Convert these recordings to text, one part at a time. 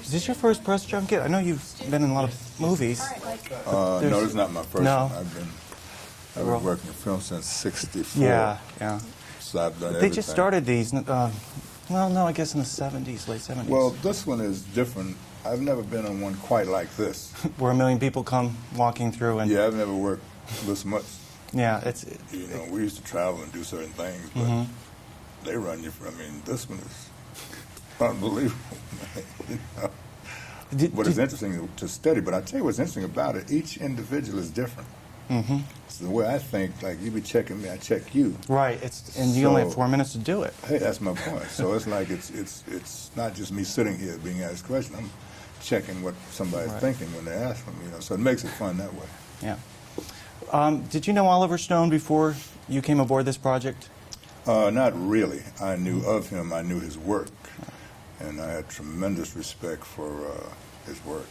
Is this your first press junket? I know you've been in a lot of movies. No, this is not my first No. one. I've been working in film since '64. Yeah, yeah. So I've done They everything. just started these, well, no, I guess in the 70s, late 70s. Well, this one is different. I've never been on one quite like this. Where 1 million people come walking through and... Yeah, I've never worked this much. Yeah, it's... You know, we used to travel and do certain things, but they run you for, I mean, this one is unbelievable. You know? But it's interesting to study, but I tell you what's interesting about it, each individual is different. So the way I think, like you be checking me, I check you. Right, and you only have 4 minutes to do it. Hey, that's my point. So it's like it's not just me sitting here being asked questions. I'm checking what somebody's thinking when they ask them, you know. So it makes it fun that way. Yeah. Did you know Oliver Stone before you came aboard this project? Not really. I knew of him. I knew his work, and I had tremendous respect for his work.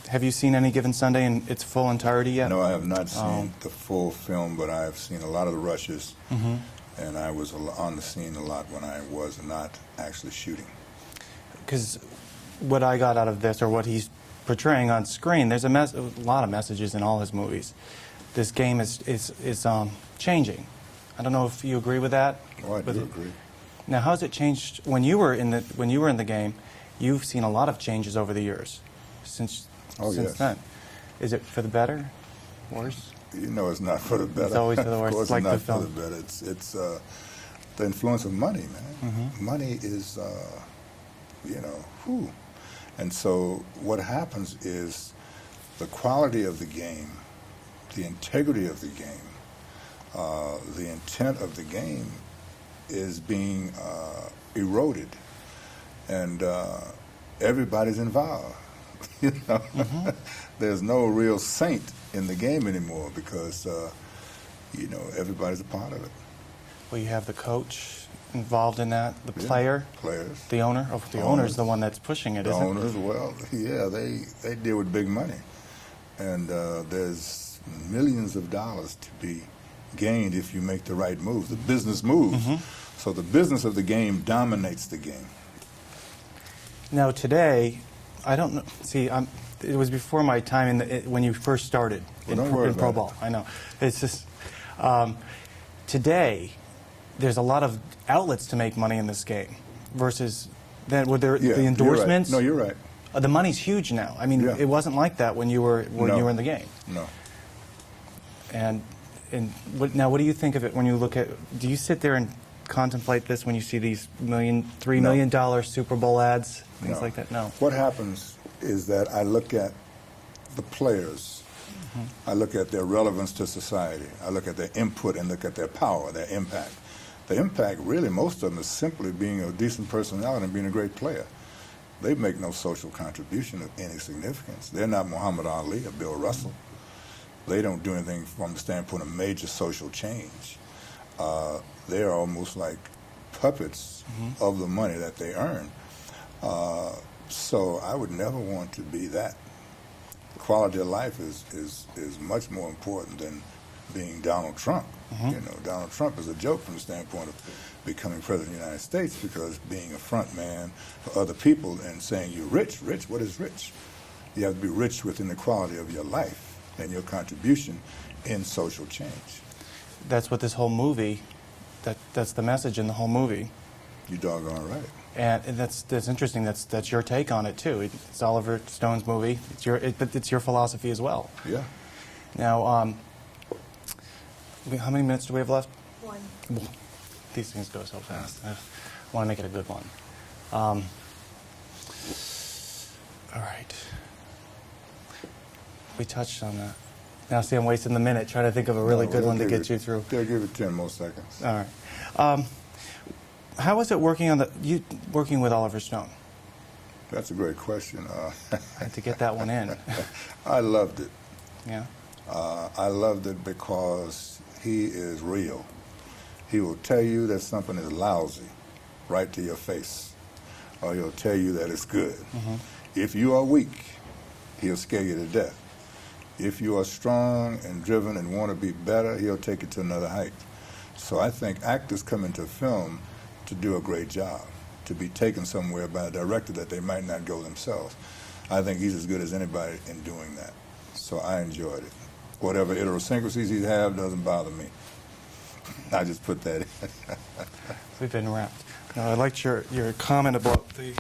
Have you seen Any Given Sunday in its full entirety yet? No, I have not seen the full film, but I have seen a lot of the rushes, and I was on the scene a lot when I was not actually shooting. Because what I got out of this, or what he's portraying on screen, there's a lot of messages in all his movies. This game is changing. I don't know if you agree with that. Oh, I do agree. Now, how has it changed when you were in the game? You've seen a lot of changes over the years since then. Is it for the better, worse? You know, it's not for the better. It's always for the worse. Of course, like it's not the film. for the better. It's the influence of money, man. Money is, you know, whew. And so what happens is the quality of the game, the integrity of the game, the intent of the game is being eroded, and everybody's involved. You know, there's no real saint in the game anymore because you know, everybody's a part of it. Well, you have the coach involved in that, the players, the owner. Oh, the owner's the one that's pushing it, isn't it? The owners, well, yeah, they deal with big money, and there's millions of dollars to be gained if you make the right moves, the business moves. So the business of the game dominates the game. Now today, I don't know. See, it was before my time when you first started in Pro Ball. I know. It's just today. There's a lot of outlets to make money in this game versus then with the endorsements. You're right. No, you're right. The money's huge now. I mean, it wasn't like that when you were in the game. No. And now, what do you think of it when you look at? Do you sit there and contemplate this when you see these $3 million Super Bowl ads, things like that? No. What happens is that I look at the players. I look at their relevance to society. I look at their input and look at their power, their impact. The impact, really, most of them is simply being a decent personality and being a great player. They make no social contribution of any significance. They're not Muhammad Ali or Bill Russell. They don't do anything from the standpoint of major social change. They're almost like puppets of the money that they earn. So I would never want to be that. Quality of life is much more important than being Donald Trump. You know, Donald Trump is a joke from the standpoint of becoming president of the United States, because being a front man for other people and saying you're rich, what is rich? You have to be rich within the quality of your life and your contribution in social change. That's what this whole movie, that's the message in the whole movie. You doggone right. And that's interesting. That's your take on it too. It's Oliver Stone's movie. But it's your philosophy as well. Yeah. Now, how many minutes do we have left? 1. These things go so fast. I want to make it a good one. All right. We touched on that. Now, see, I'm wasting the minute trying to think of a really good one to get you through. They'll give it 10 more seconds. All right. How was it working with Oliver Stone? That's a great question. I had to get that one in. I loved it. Yeah. I loved it because he is real. He will tell you that something is lousy right to your face, or he'll tell you that it's good. If you are weak, he'll scare you to death. If you are strong and driven and want to be better, he'll take it to another height. So I think actors come into film to do a great job, to be taken somewhere by a director that they might not go themselves. I think he's as good as anybody in doing that. So I enjoyed it. Whatever idiosyncrasies he have doesn't bother me. I just put that in. We've been wrapped. Now, I liked your comment about the